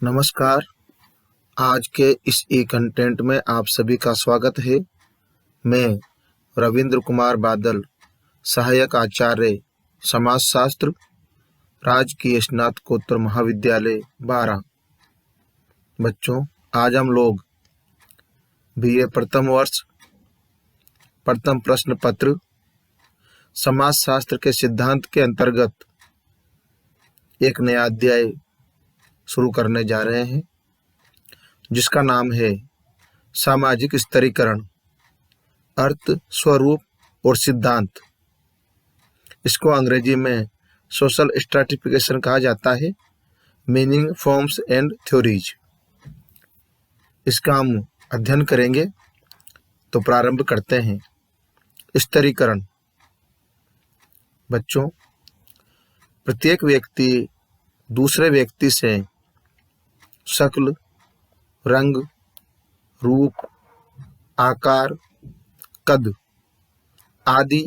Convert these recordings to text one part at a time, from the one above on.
नमस्कार। आज के इस ई कंटेंट में आप सभी का स्वागत है। मैं रविंद्र कुमार बादल, सहायक आचार्य समाजशास्त्र, राजकीय स्नातकोत्तर महाविद्यालय बारा। बच्चों, आज हम लोग बीए प्रथम वर्ष प्रथम प्रश्न पत्र समाजशास्त्र के सिद्धांत के अंतर्गत एक नया अध्याय शुरू करने जा रहे हैं, जिसका नाम है सामाजिक स्तरीकरण, अर्थ, स्वरूप और सिद्धांत। इसको अंग्रेजी में सोशल स्ट्रैटिफिकेशन कहा जाता है, मीनिंग, फॉर्म्स एंड थ्योरीज। इसका हम अध्ययन करेंगे, तो प्रारंभ करते हैं। स्तरीकरण। बच्चों, प्रत्येक व्यक्ति दूसरे व्यक्ति से शक्ल, रंग, रूप, आकार, कद आदि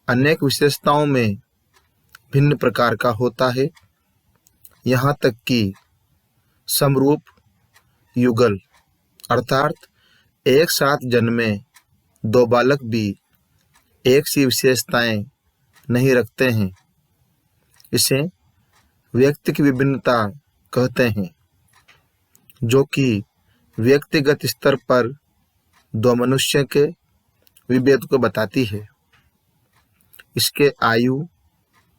अनेक विशेषताओं में भिन्न प्रकार का होता है। यहाँ तक कि समरूप युगल अर्थात एक साथ जन्मे दो बालक भी एक सी विशेषताएं नहीं रखते हैं। इसे व्यक्ति की विभिन्नता कहते हैं, जो कि व्यक्तिगत स्तर पर दो मनुष्य के विभेद को बताती है। इसके आयु,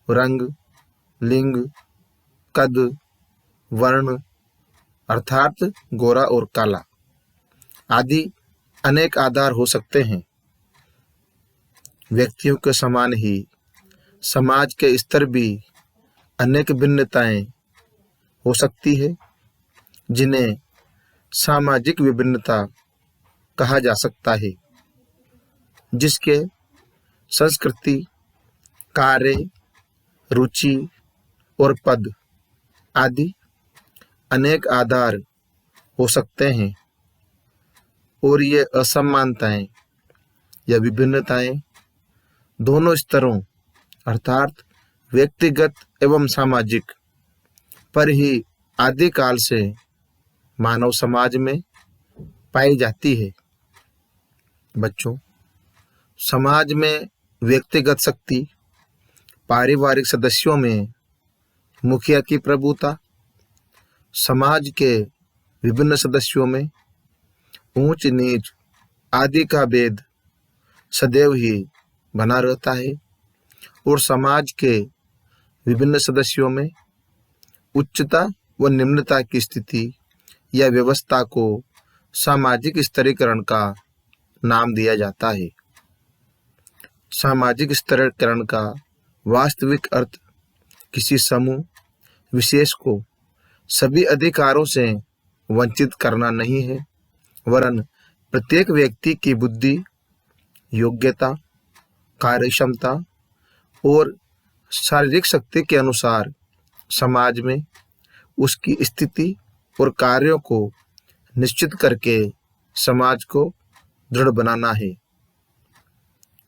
रंग, लिंग, कद, वर्ण अर्थात गोरा और काला आदि अनेक आधार हो सकते हैं। व्यक्तियों के समान ही समाज के स्तर भी अनेक भिन्नताएं हो सकती है, जिन्हें सामाजिक विभिन्नता कहा जा सकता है, जिसके संस्कृति, कार्य, रुचि और पद आदि अनेक आधार हो सकते हैं। और ये असमानताएं या विभिन्नताएं दोनों स्तरों अर्थात व्यक्तिगत एवं सामाजिक पर ही आदिकाल से मानव समाज में पाई जाती है। बच्चों, समाज में व्यक्तिगत शक्ति, पारिवारिक सदस्यों में मुखिया की प्रभुता, समाज के विभिन्न सदस्यों में ऊंच नीच आदि का भेद सदैव ही बना रहता है और समाज के विभिन्न सदस्यों में उच्चता व निम्नता की स्थिति या व्यवस्था को सामाजिक स्तरीकरण का नाम दिया जाता है। सामाजिक स्तरीकरण का वास्तविक अर्थ किसी समूह विशेष को सभी अधिकारों से वंचित करना नहीं है, वरन प्रत्येक व्यक्ति की बुद्धि, योग्यता, कार्यक्षमता और शारीरिक शक्ति के अनुसार समाज में उसकी स्थिति और कार्यों को निश्चित करके समाज को दृढ़ बनाना है।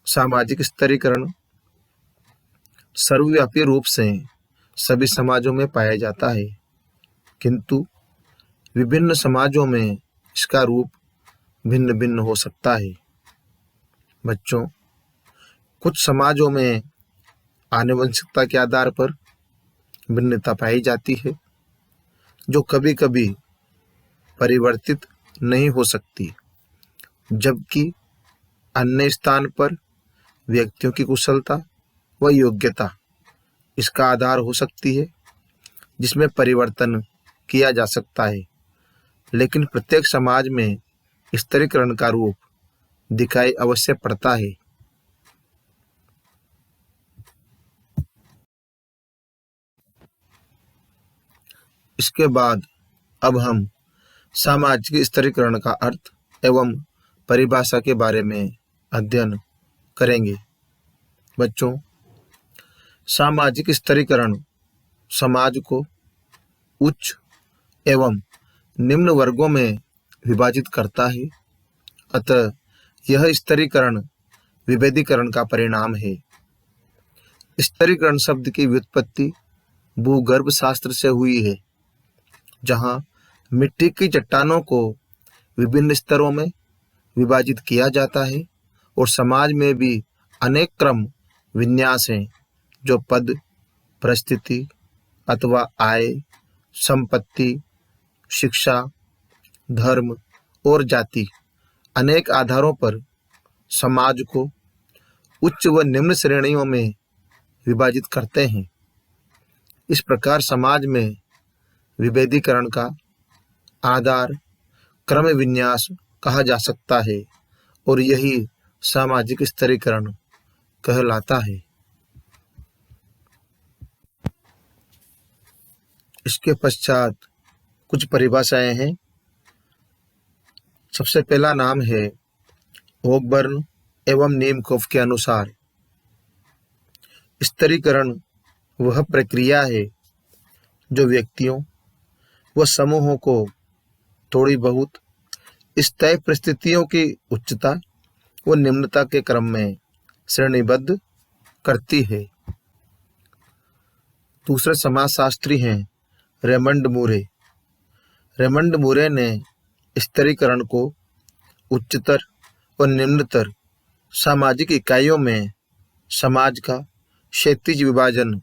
सामाजिक स्तरीकरण सर्वव्यापी रूप से सभी समाजों में पाया जाता है, किंतु विभिन्न समाजों में इसका रूप भिन्न भिन्न हो सकता है। बच्चों, कुछ समाजों में आनुवंशिकता के आधार पर भिन्नता पाई जाती है, जो कभी कभी परिवर्तित नहीं हो सकती, जबकि अन्य स्थान पर व्यक्तियों की कुशलता व योग्यता इसका आधार हो सकती है, जिसमें परिवर्तन किया जा सकता है। लेकिन प्रत्येक समाज में स्तरीकरण का रूप दिखाई अवश्य पड़ता है। इसके बाद अब हम सामाजिक स्तरीकरण का अर्थ एवं परिभाषा के बारे में अध्ययन करेंगे। बच्चों, सामाजिक स्तरीकरण समाज को उच्च एवं निम्न वर्गों में विभाजित करता है। अतः यह स्तरीकरण विभेदीकरण का परिणाम है। स्तरीकरण शब्द की व्युत्पत्ति भूगर्भ शास्त्र से हुई है, जहाँ मिट्टी की चट्टानों को विभिन्न स्तरों में विभाजित किया जाता है और समाज में भी अनेक क्रम विन्यास हैं जो पद, परिस्थिति अथवा आय, संपत्ति, शिक्षा, धर्म और जाति अनेक आधारों पर समाज को उच्च व निम्न श्रेणियों में विभाजित करते हैं। इस प्रकार समाज में विभेदीकरण का आधार क्रम विन्यास कहा जा सकता है और यही सामाजिक स्तरीकरण कहलाता है। इसके पश्चात कुछ परिभाषाएं हैं। सबसे पहला नाम है ओकबर्न एवं नीमकोफ के अनुसार स्तरीकरण वह प्रक्रिया है जो व्यक्तियों व समूहों को थोड़ी बहुत स्थायी परिस्थितियों की उच्चता व निम्नता के क्रम में श्रेणीबद्ध करती है। दूसरे समाजशास्त्री हैं रेमंड मूरे। रेमंड मूरे ने स्तरीकरण को उच्चतर और निम्नतर सामाजिक इकाइयों में समाज का क्षैतिज विभाजन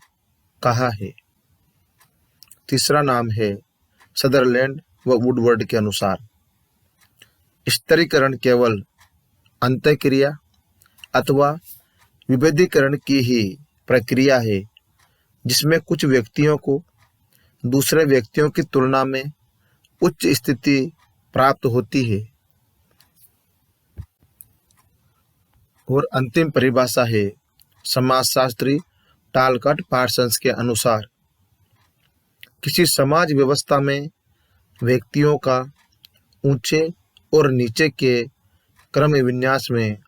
कहा है। तीसरा नाम है सदरलैंड व वुडवर्ड के अनुसार स्तरीकरण केवल अंतःक्रिया अथवा विभेदीकरण की ही प्रक्रिया है जिसमें कुछ व्यक्तियों को दूसरे व्यक्तियों की तुलना में उच्च स्थिति प्राप्त होती है। और अंतिम परिभाषा है समाजशास्त्री टालकट पार्सन्स के अनुसार किसी समाज व्यवस्था में व्यक्तियों का ऊंचे और नीचे के क्रम विन्यास में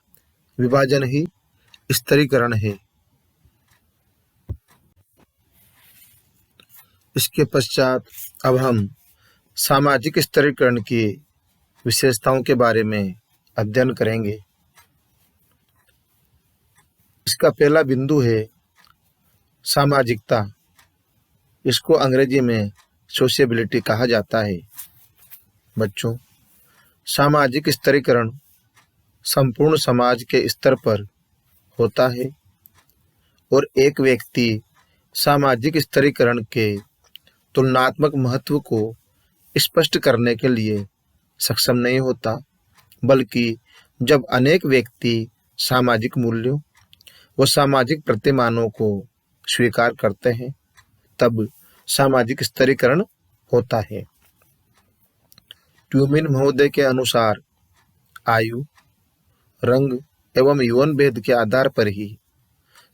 विभाजन ही स्तरीकरण है। इसके पश्चात अब हम सामाजिक स्तरीकरण की विशेषताओं के बारे में अध्ययन करेंगे। इसका पहला बिंदु है सामाजिकता। इसको अंग्रेजी में सोशिएबिलिटी कहा जाता है। बच्चों, सामाजिक स्तरीकरण संपूर्ण समाज के स्तर पर होता है और एक व्यक्ति सामाजिक स्तरीकरण के तुलनात्मक महत्व को स्पष्ट करने के लिए सक्षम नहीं होता, बल्कि जब अनेक व्यक्ति सामाजिक मूल्यों व सामाजिक प्रतिमानों को स्वीकार करते हैं तब सामाजिक स्तरीकरण होता है। ट्यूमिन महोदय के अनुसार आयु, रंग एवं यौन भेद के आधार पर ही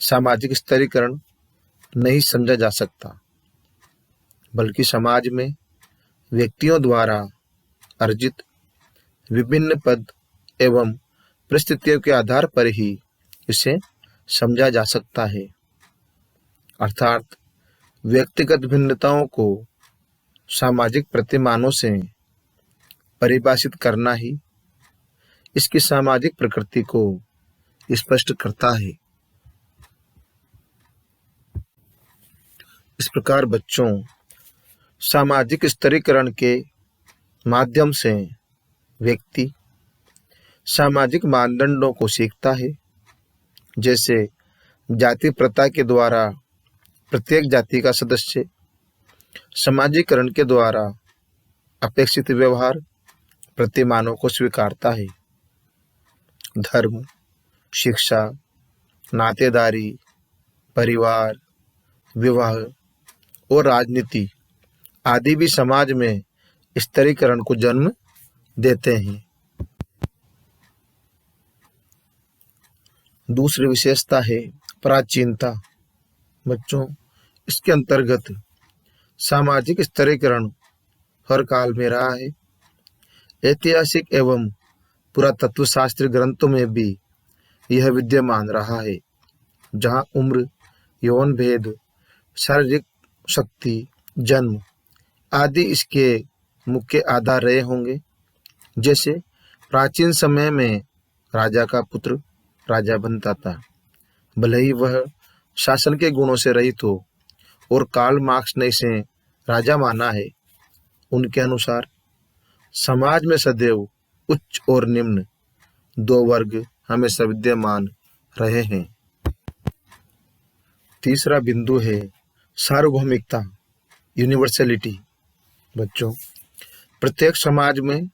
सामाजिक स्तरीकरण नहीं समझा जा सकता, बल्कि समाज में व्यक्तियों द्वारा अर्जित विभिन्न पद एवं परिस्थितियों के आधार पर ही इसे समझा जा सकता है। अर्थात व्यक्तिगत भिन्नताओं को सामाजिक प्रतिमानों से परिभाषित करना ही इसकी सामाजिक प्रकृति को स्पष्ट करता है। इस प्रकार बच्चों, सामाजिक स्तरीकरण के माध्यम से व्यक्ति सामाजिक मानदंडों को सीखता है, जैसे जाति प्रथा के द्वारा प्रत्येक जाति का सदस्य समाजीकरण के द्वारा अपेक्षित व्यवहार प्रतिमानों को स्वीकारता है। धर्म, शिक्षा, नातेदारी, परिवार, विवाह और राजनीति आदि भी समाज में स्तरीकरण को जन्म देते हैं। दूसरी विशेषता है प्राचीनता। बच्चों, इसके अंतर्गत सामाजिक स्तरीकरण हर काल में रहा है। ऐतिहासिक एवं पुरातत्वशास्त्री ग्रंथों में भी यह विद्यमान रहा है, जहाँ उम्र, यौन भेद, शारीरिक शक्ति, जन्म आदि इसके मुख्य आधार रहे होंगे। जैसे प्राचीन समय में राजा का पुत्र राजा बनता था, भले ही वह शासन के गुणों से रहित हो, और कार्ल मार्क्स ने इसे राजा माना है। उनके अनुसार समाज में सदैव उच्च और निम्न दो वर्ग हमेशा विद्यमान रहे हैं। तीसरा बिंदु है सार्वभौमिकता, यूनिवर्सलिटी। बच्चों, प्रत्येक समाज में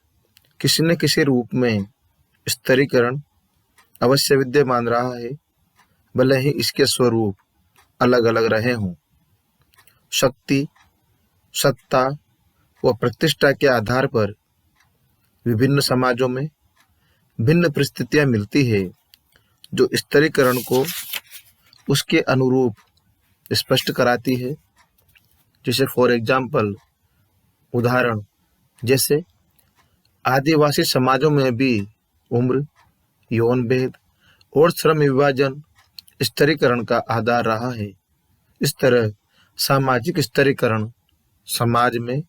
किसी न किसी रूप में स्तरीकरण अवश्य विद्यमान रहा है, भले ही इसके स्वरूप अलग अलग रहे हों। शक्ति, सत्ता व प्रतिष्ठा के आधार पर विभिन्न समाजों में भिन्न परिस्थितियां मिलती है, जो स्तरीकरण को उसके अनुरूप स्पष्ट कराती है। जैसे फॉर एग्जाम्पल, उदाहरण जैसे आदिवासी समाजों में भी उम्र, यौन भेद और श्रम विभाजन स्तरीकरण का आधार रहा है। इस तरह सामाजिक स्तरीकरण समाज में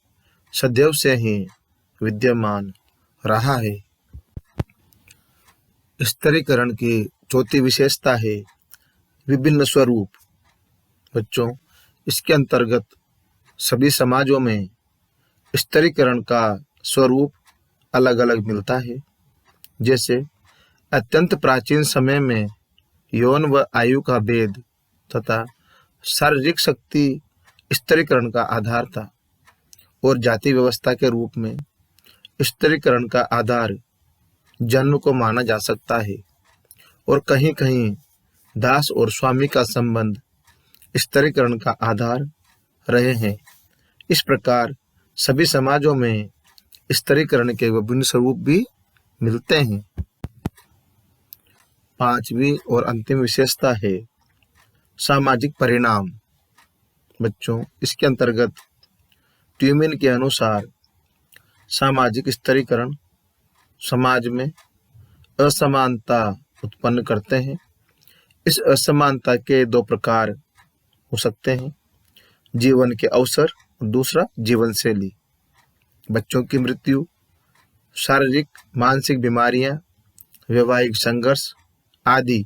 सदैव से ही विद्यमान रहा है। स्तरीकरण की चौथी विशेषता है विभिन्न स्वरूप। बच्चों, इसके अंतर्गत सभी समाजों में स्तरीकरण का स्वरूप अलग अलग मिलता है। जैसे अत्यंत प्राचीन समय में यौन व आयु का भेद तथा शारीरिक शक्ति स्तरीकरण का आधार था, और जाति व्यवस्था के रूप में स्तरीकरण का आधार जन्म को माना जा सकता है, और कहीं कहीं दास और स्वामी का संबंध स्तरीकरण का आधार रहे हैं। इस प्रकार सभी समाजों में स्तरीकरण के विभिन्न स्वरूप भी मिलते हैं। पांचवी और अंतिम विशेषता है सामाजिक परिणाम। बच्चों, इसके अंतर्गत ट्यूमिन के अनुसार सामाजिक स्तरीकरण समाज में असमानता उत्पन्न करते हैं। इस असमानता के दो प्रकार हो सकते हैं, जीवन के अवसर और दूसरा जीवन शैली। बच्चों की मृत्यु, शारीरिक मानसिक बीमारियां, वैवाहिक संघर्ष आदि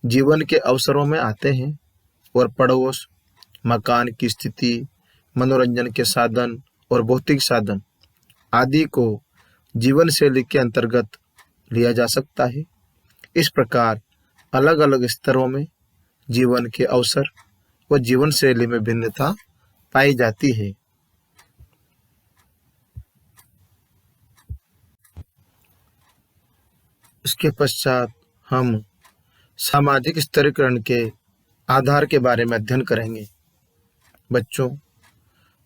जीवन के अवसरों में आते हैं, और पड़ोस, मकान की स्थिति, मनोरंजन के साधन और भौतिक साधन आदि को जीवन शैली के अंतर्गत लिया जा सकता है। इस प्रकार अलग अलग स्तरों में जीवन के अवसर व जीवन शैली में भिन्नता पाई जाती है। इसके पश्चात हम सामाजिक स्तरीकरण के आधार के बारे में अध्ययन करेंगे। बच्चों,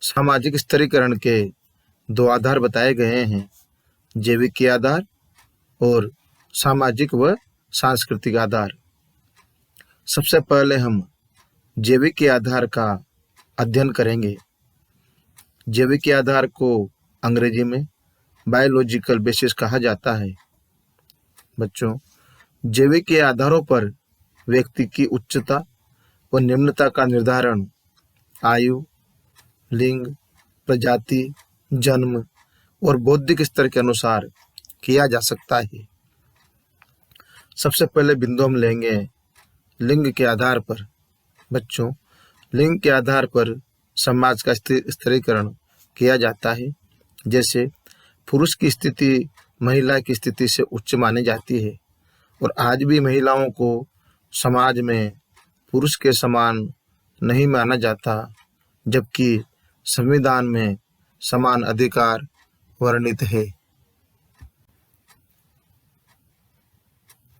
सामाजिक स्तरीकरण के दो आधार बताए गए हैं, जैविक आधार और सामाजिक व सांस्कृतिक आधार। सबसे पहले हम जैविक आधार का अध्ययन करेंगे। जैविक आधार को अंग्रेजी में बायोलॉजिकल बेसिस कहा जाता है। बच्चों, जैविक आधारों पर व्यक्ति की उच्चता व निम्नता का निर्धारण आयु, लिंग, प्रजाति, जन्म और बौद्धिक स्तर के अनुसार किया जा सकता है। सबसे पहले बिंदु हम लेंगे लिंग के आधार पर। बच्चों, लिंग के आधार पर समाज का स्तरीकरण किया जाता है। जैसे पुरुष की स्थिति महिला की स्थिति से उच्च मानी जाती है, और आज भी महिलाओं को समाज में पुरुष के समान नहीं माना जाता, जबकि संविधान में समान अधिकार वर्णित है।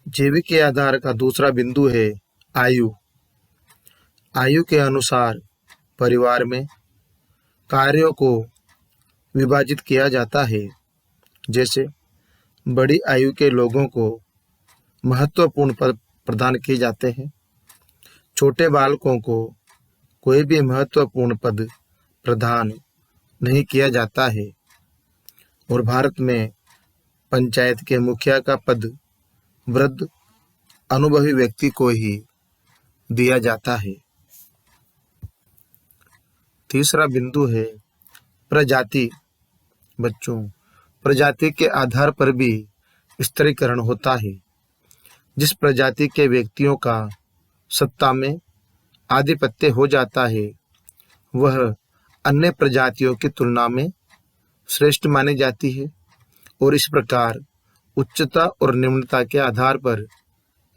जैविक आधार का दूसरा बिंदु है आयु। आयु के अनुसार परिवार में कार्यों को विभाजित किया जाता है। जैसे बड़ी आयु के लोगों को महत्वपूर्ण पद प्रदान किए जाते हैं, छोटे बालकों को कोई भी महत्वपूर्ण पद प्रदान नहीं किया जाता है, और भारत में पंचायत के मुखिया का पद वृद्ध अनुभवी व्यक्ति को ही दिया जाता है। तीसरा बिंदु है प्रजाति। बच्चों, प्रजाति के आधार पर भी स्तरीकरण होता है। जिस प्रजाति के व्यक्तियों का सत्ता में आधिपत्य हो जाता है, वह अन्य प्रजातियों की तुलना में श्रेष्ठ मानी जाती है, और इस प्रकार उच्चता और निम्नता के आधार पर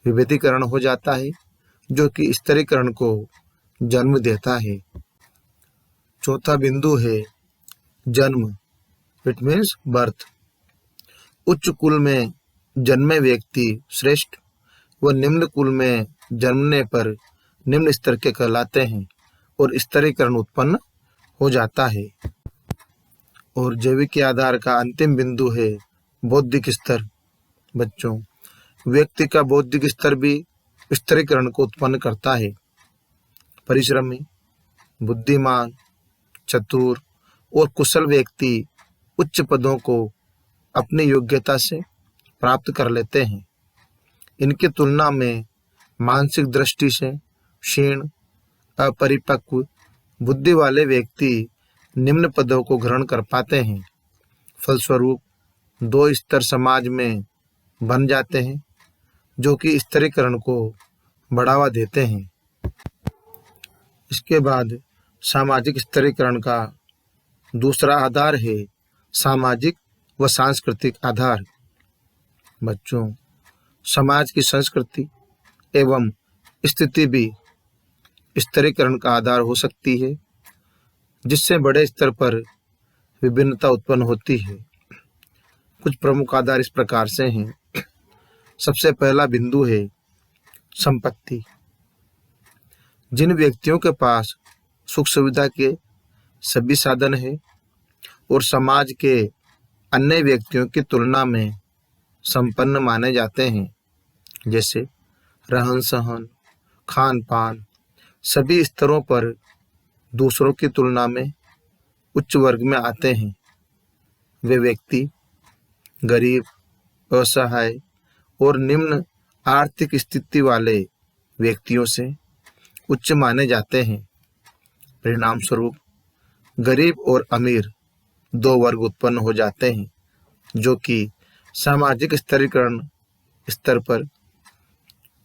विभेदीकरण हो जाता है, जो कि स्तरीकरण को जन्म देता है। चौथा बिंदु है जन्म, इट मीन्स बर्थ। उच्च कुल में जन्मे व्यक्ति श्रेष्ठ व निम्न कुल में जन्मने पर निम्न स्तर के कहलाते हैं और स्तरीकरण उत्पन्न हो जाता है। और जैविक के आधार का अंतिम बिंदु है बौद्धिक स्तर। बच्चों, व्यक्ति का बौद्धिक स्तर भी स्तरीकरण को उत्पन्न करता है। परिश्रमी, बुद्धिमान, चतुर और कुशल व्यक्ति उच्च पदों को अपनी योग्यता से प्राप्त कर लेते हैं। इनकी तुलना में मानसिक दृष्टि से क्षीण, अपरिपक्व बुद्धि वाले व्यक्ति निम्न पदों को ग्रहण कर पाते हैं। फलस्वरूप दो स्तर समाज में बन जाते हैं, जो कि स्तरीकरण को बढ़ावा देते हैं। इसके बाद सामाजिक स्तरीकरण का दूसरा आधार है सामाजिक व सांस्कृतिक आधार। बच्चों, समाज की संस्कृति एवं स्थिति भी स्तरीकरण का आधार हो सकती है, जिससे बड़े स्तर पर विभिन्नता उत्पन्न होती है। कुछ प्रमुख आधार इस प्रकार से हैं। सबसे पहला बिंदु है संपत्ति। जिन व्यक्तियों के पास सुख सुविधा के सभी साधन हैं और समाज के अन्य व्यक्तियों की तुलना में संपन्न माने जाते हैं, जैसे रहन सहन, खान पान, सभी स्तरों पर दूसरों की तुलना में उच्च वर्ग में आते हैं, वे व्यक्ति गरीब, असहाय और निम्न आर्थिक स्थिति वाले व्यक्तियों से उच्च माने जाते हैं। परिणाम स्वरूप गरीब और अमीर दो वर्ग उत्पन्न हो जाते हैं, जो कि सामाजिक स्तरीकरण स्तर पर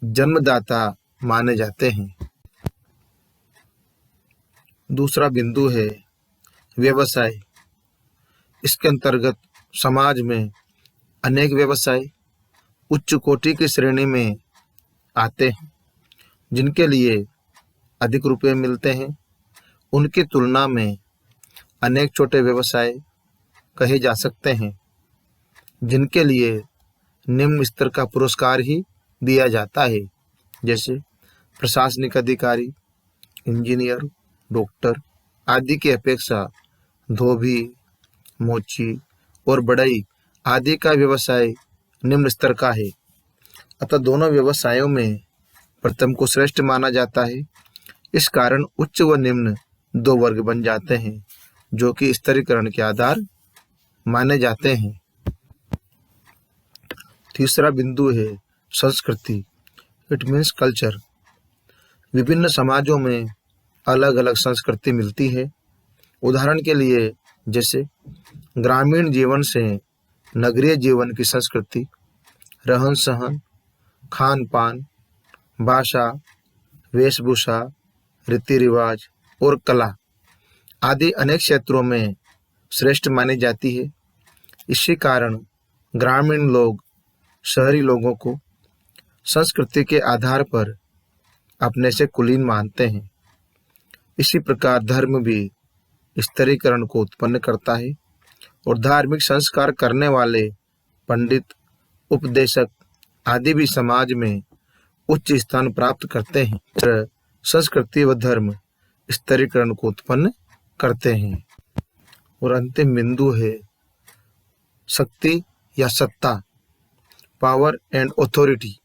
जन्मदाता माने जाते हैं। दूसरा बिंदु है व्यवसाय। इसके अंतर्गत समाज में अनेक व्यवसाय उच्च कोटि की श्रेणी में आते हैं, जिनके लिए अधिक रुपये मिलते हैं। उनकी तुलना में अनेक छोटे व्यवसाय कहे जा सकते हैं, जिनके लिए निम्न स्तर का पुरस्कार ही दिया जाता है, जैसे प्रशासनिक अधिकारी, इंजीनियर, डॉक्टर आदि की अपेक्षा धोबी, मोची और बढ़ई आदि का व्यवसाय निम्न स्तर का है। अतः दोनों व्यवसायों में प्रथम को श्रेष्ठ माना जाता है। इस कारण उच्च व निम्न दो वर्ग बन जाते हैं, जो कि स्तरीकरण के आधार माने जाते हैं। तीसरा बिंदु है संस्कृति, इट मीन्स कल्चर। विभिन्न समाजों में अलग अलग संस्कृति मिलती है। उदाहरण के लिए जैसे ग्रामीण जीवन से नगरीय जीवन की संस्कृति, रहन सहन, खान पान, भाषा, वेशभूषा, रीति रिवाज और कला आदि अनेक क्षेत्रों में श्रेष्ठ मानी जाती है। इसी कारण ग्रामीण लोग शहरी लोगों को संस्कृति के आधार पर अपने से कुलीन मानते हैं। इसी प्रकार धर्म भी स्तरीकरण को उत्पन्न करता है और धार्मिक संस्कार करने वाले पंडित, उपदेशक आदि भी समाज में उच्च स्थान प्राप्त करते हैं। संस्कृति व धर्म स्तरीकरण को उत्पन्न करते हैं। और अंतिम बिंदु है शक्ति या सत्ता, पावर एंड ऑथोरिटी।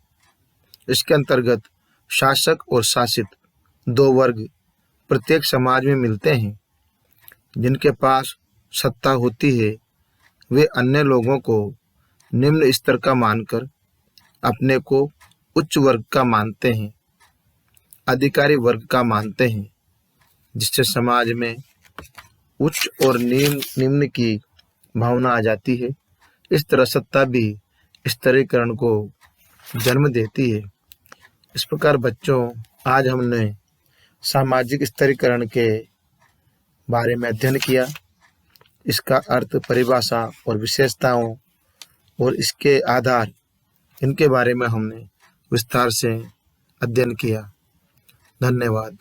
इसके अंतर्गत शासक और शासित दो वर्ग प्रत्येक समाज में मिलते हैं। जिनके पास सत्ता होती है वे अन्य लोगों को निम्न स्तर का मानकर अपने को उच्च वर्ग का मानते हैं, अधिकारी वर्ग का मानते हैं, जिससे समाज में उच्च और निम्न की भावना आ जाती है। इस तरह सत्ता भी स्तरीकरण को जन्म देती है। इस प्रकार बच्चों, आज हमने सामाजिक स्तरीकरण के बारे में अध्ययन किया। इसका अर्थ, परिभाषा और विशेषताओं और इसके आधार, इनके बारे में हमने विस्तार से अध्ययन किया। धन्यवाद।